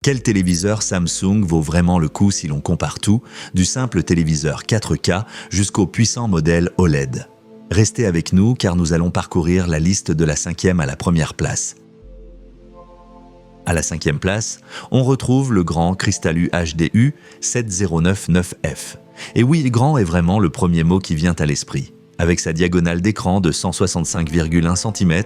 Quel téléviseur Samsung vaut vraiment le coup si l'on compare tout, du simple téléviseur 4K jusqu'au puissant modèle OLED? Restez avec nous car nous allons parcourir la liste de la 5e à la première place. À la 5e place, on retrouve le grand Cristal UHD-U 7099F. Et oui, grand est vraiment le premier mot qui vient à l'esprit. Avec sa diagonale d'écran de 165,1 cm,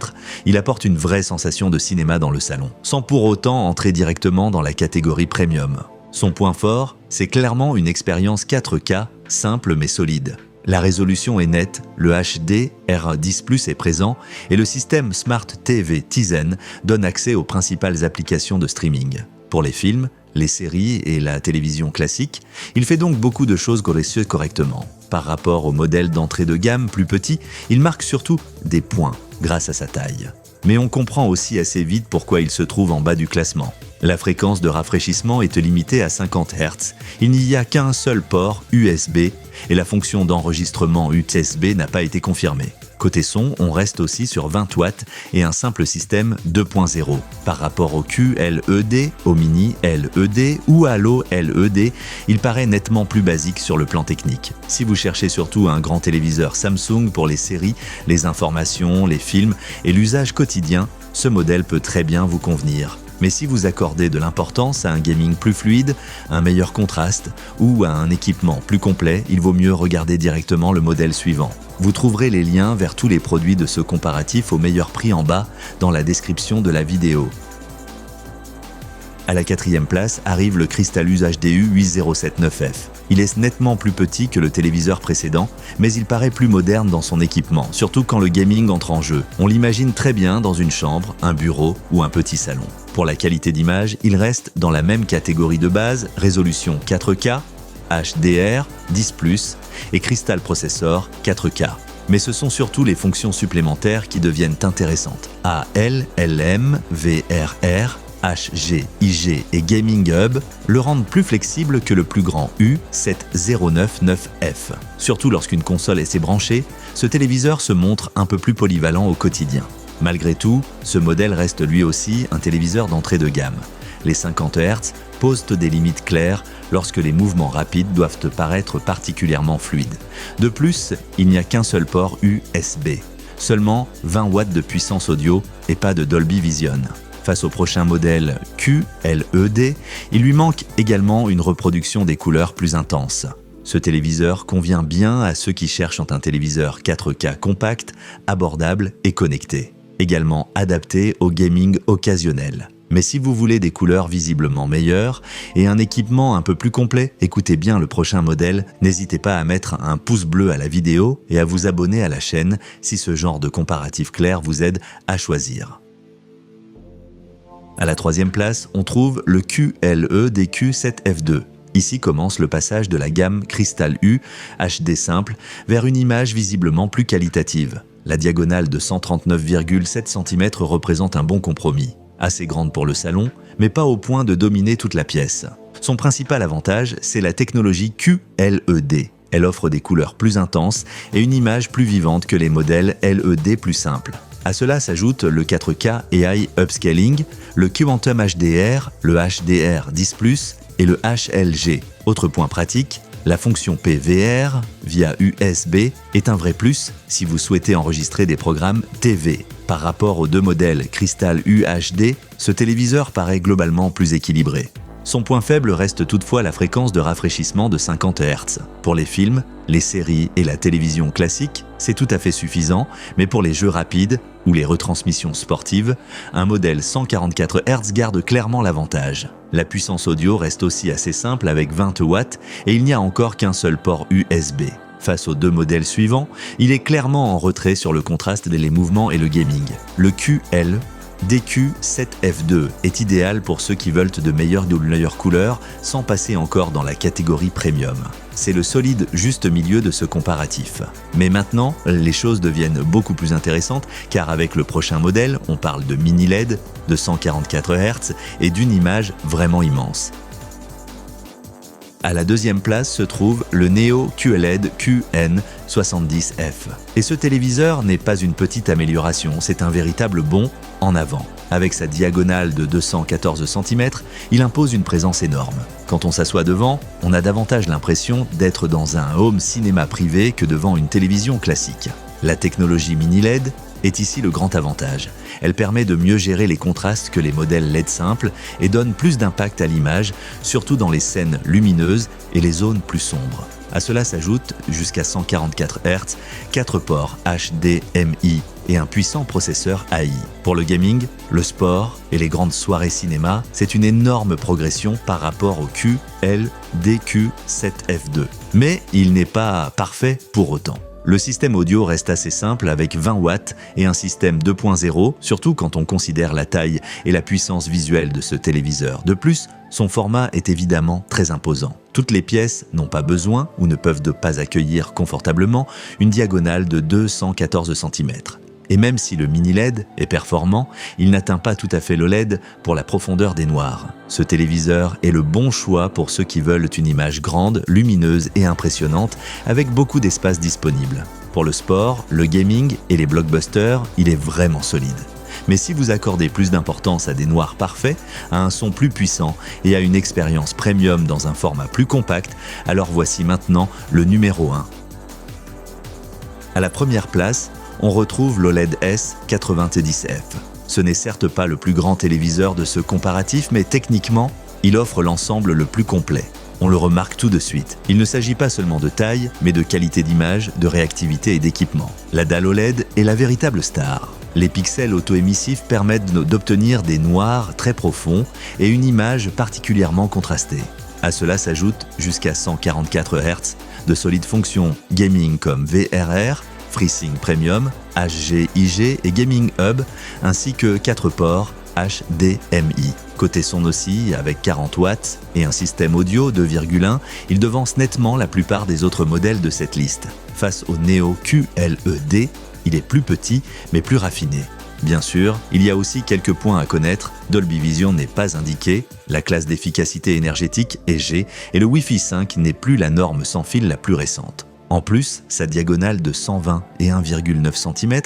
il apporte une vraie sensation de cinéma dans le salon, sans pour autant entrer directement dans la catégorie premium. Son point fort, c'est clairement une expérience 4K, simple mais solide. La résolution est nette, le HD R10+ est présent et le système Smart TV Tizen donne accès aux principales applications de streaming. Pour les films, les séries et la télévision classique, il fait donc beaucoup de choses correctement. Par rapport au modèle d'entrée de gamme plus petit, il marque surtout des points grâce à sa taille. Mais on comprend aussi assez vite pourquoi il se trouve en bas du classement. La fréquence de rafraîchissement est limitée à 50 Hz, il n'y a qu'un seul port USB et la fonction d'enregistrement USB n'a pas été confirmée. Côté son, on reste aussi sur 20 watts et un simple système 2.0. Par rapport au QLED, au Mini LED ou à l'OLED, il paraît nettement plus basique sur le plan technique. Si vous cherchez surtout un grand téléviseur Samsung pour les séries, les informations, les films et l'usage quotidien, ce modèle peut très bien vous convenir. Mais si vous accordez de l'importance à un gaming plus fluide, un meilleur contraste ou à un équipement plus complet, il vaut mieux regarder directement le modèle suivant. Vous trouverez les liens vers tous les produits de ce comparatif au meilleur prix en bas dans la description de la vidéo. À la 4e place arrive le Cristal UHD-U 8079F. Il est nettement plus petit que le téléviseur précédent, mais il paraît plus moderne dans son équipement, surtout quand le gaming entre en jeu. On l'imagine très bien dans une chambre, un bureau ou un petit salon. Pour la qualité d'image, il reste dans la même catégorie de base, résolution 4K, HDR 10+, et Crystal Processor 4K. Mais ce sont surtout les fonctions supplémentaires qui deviennent intéressantes. AL, LM, VRR, HG, IG et Gaming Hub le rendent plus flexible que le plus grand U7099F. Surtout lorsqu'une console est branchée, ce téléviseur se montre un peu plus polyvalent au quotidien. Malgré tout, ce modèle reste lui aussi un téléviseur d'entrée de gamme. Les 50 Hz posent des limites claires lorsque les mouvements rapides doivent paraître particulièrement fluides. De plus, il n'y a qu'un seul port USB. Seulement 20 watts de puissance audio et pas de Dolby Vision. Face au prochain modèle QLED, il lui manque également une reproduction des couleurs plus intense. Ce téléviseur convient bien à ceux qui cherchent un téléviseur 4K compact, abordable et connecté. Également adapté au gaming occasionnel. Mais si vous voulez des couleurs visiblement meilleures et un équipement un peu plus complet, écoutez bien le prochain modèle, n'hésitez pas à mettre un pouce bleu à la vidéo et à vous abonner à la chaîne si ce genre de comparatif clair vous aide à choisir. À la 3e place, on trouve le QLED-Q7F2. Ici commence le passage de la gamme Cristal U HD simple vers une image visiblement plus qualitative. La diagonale de 139,7 cm représente un bon compromis. Assez grande pour le salon, mais pas au point de dominer toute la pièce. Son principal avantage, c'est la technologie QLED. Elle offre des couleurs plus intenses et une image plus vivante que les modèles LED plus simples. À cela s'ajoute le 4K AI Upscaling, le Quantum HDR, le HDR 10+, et le HLG. Autre point pratique, la fonction PVR via USB est un vrai plus si vous souhaitez enregistrer des programmes TV. Par rapport aux deux modèles Cristal UHD, ce téléviseur paraît globalement plus équilibré. Son point faible reste toutefois la fréquence de rafraîchissement de 50 Hz. Pour les films, les séries et la télévision classique, c'est tout à fait suffisant, mais pour les jeux rapides ou les retransmissions sportives, un modèle 144 Hz garde clairement l'avantage. La puissance audio reste aussi assez simple avec 20 watts et il n'y a encore qu'un seul port USB. Face aux deux modèles suivants, il est clairement en retrait sur le contraste des mouvements et le gaming. Le QLED-Q7F2 est idéal pour ceux qui veulent de meilleures couleurs sans passer encore dans la catégorie premium. C'est le solide juste milieu de ce comparatif. Mais maintenant, les choses deviennent beaucoup plus intéressantes car avec le prochain modèle, on parle de mini LED, de 144 Hz et d'une image vraiment immense. À la deuxième place se trouve le Neo QLED QN70F. Et ce téléviseur n'est pas une petite amélioration, c'est un véritable bond en avant. Avec sa diagonale de 214 cm, il impose une présence énorme. Quand on s'assoit devant, on a davantage l'impression d'être dans un home cinéma privé que devant une télévision classique. La technologie mini LED est ici le grand avantage. Elle permet de mieux gérer les contrastes que les modèles LED simples et donne plus d'impact à l'image, surtout dans les scènes lumineuses et les zones plus sombres. À cela s'ajoute, jusqu'à 144 Hz, 4 ports HDMI et un puissant processeur AI. Pour le gaming, le sport et les grandes soirées cinéma, c'est une énorme progression par rapport au QLED-Q7F2. Mais il n'est pas parfait pour autant. Le système audio reste assez simple avec 20 watts et un système 2.0, surtout quand on considère la taille et la puissance visuelle de ce téléviseur. De plus, son format est évidemment très imposant. Toutes les pièces n'ont pas besoin ou ne peuvent pas accueillir confortablement une diagonale de 214 cm. Et même si le mini LED est performant, il n'atteint pas tout à fait le LED pour la profondeur des noirs. Ce téléviseur est le bon choix pour ceux qui veulent une image grande, lumineuse et impressionnante avec beaucoup d'espace disponible. Pour le sport, le gaming et les blockbusters, il est vraiment solide. Mais si vous accordez plus d'importance à des noirs parfaits, à un son plus puissant et à une expérience premium dans un format plus compact, alors voici maintenant le numéro 1. À la première place, on retrouve l'OLED S90F. Ce n'est certes pas le plus grand téléviseur de ce comparatif, mais techniquement, il offre l'ensemble le plus complet. On le remarque tout de suite. Il ne s'agit pas seulement de taille, mais de qualité d'image, de réactivité et d'équipement. La dalle OLED est la véritable star. Les pixels auto-émissifs permettent d'obtenir des noirs très profonds et une image particulièrement contrastée. À cela s'ajoute jusqu'à 144 Hz, de solides fonctions gaming comme VRR, FreeSync Premium, HGIG et Gaming Hub, ainsi que 4 ports HDMI. Côté son aussi, avec 40 watts et un système audio 2,1, il devance nettement la plupart des autres modèles de cette liste. Face au Neo QLED, il est plus petit mais plus raffiné. Bien sûr, il y a aussi quelques points à connaître. Dolby Vision n'est pas indiqué, la classe d'efficacité énergétique est G et le Wi-Fi 5 n'est plus la norme sans fil la plus récente. En plus, sa diagonale de 120 et 1,9 cm,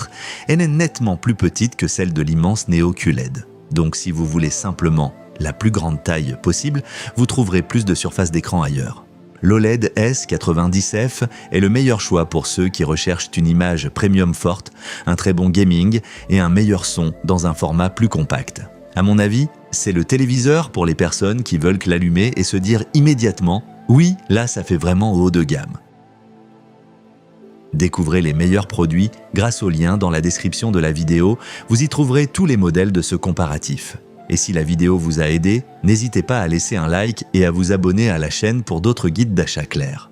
elle est nettement plus petite que celle de l'immense Neo QLED. Donc si vous voulez simplement la plus grande taille possible, vous trouverez plus de surface d'écran ailleurs. L'OLED S90F est le meilleur choix pour ceux qui recherchent une image premium forte, un très bon gaming et un meilleur son dans un format plus compact. À mon avis, c'est le téléviseur pour les personnes qui veulent l'allumer et se dire immédiatement « Oui, là ça fait vraiment haut de gamme ». Découvrez les meilleurs produits grâce au lien dans la description de la vidéo, vous y trouverez tous les modèles de ce comparatif. Et si la vidéo vous a aidé, n'hésitez pas à laisser un like et à vous abonner à la chaîne pour d'autres guides d'achat clairs.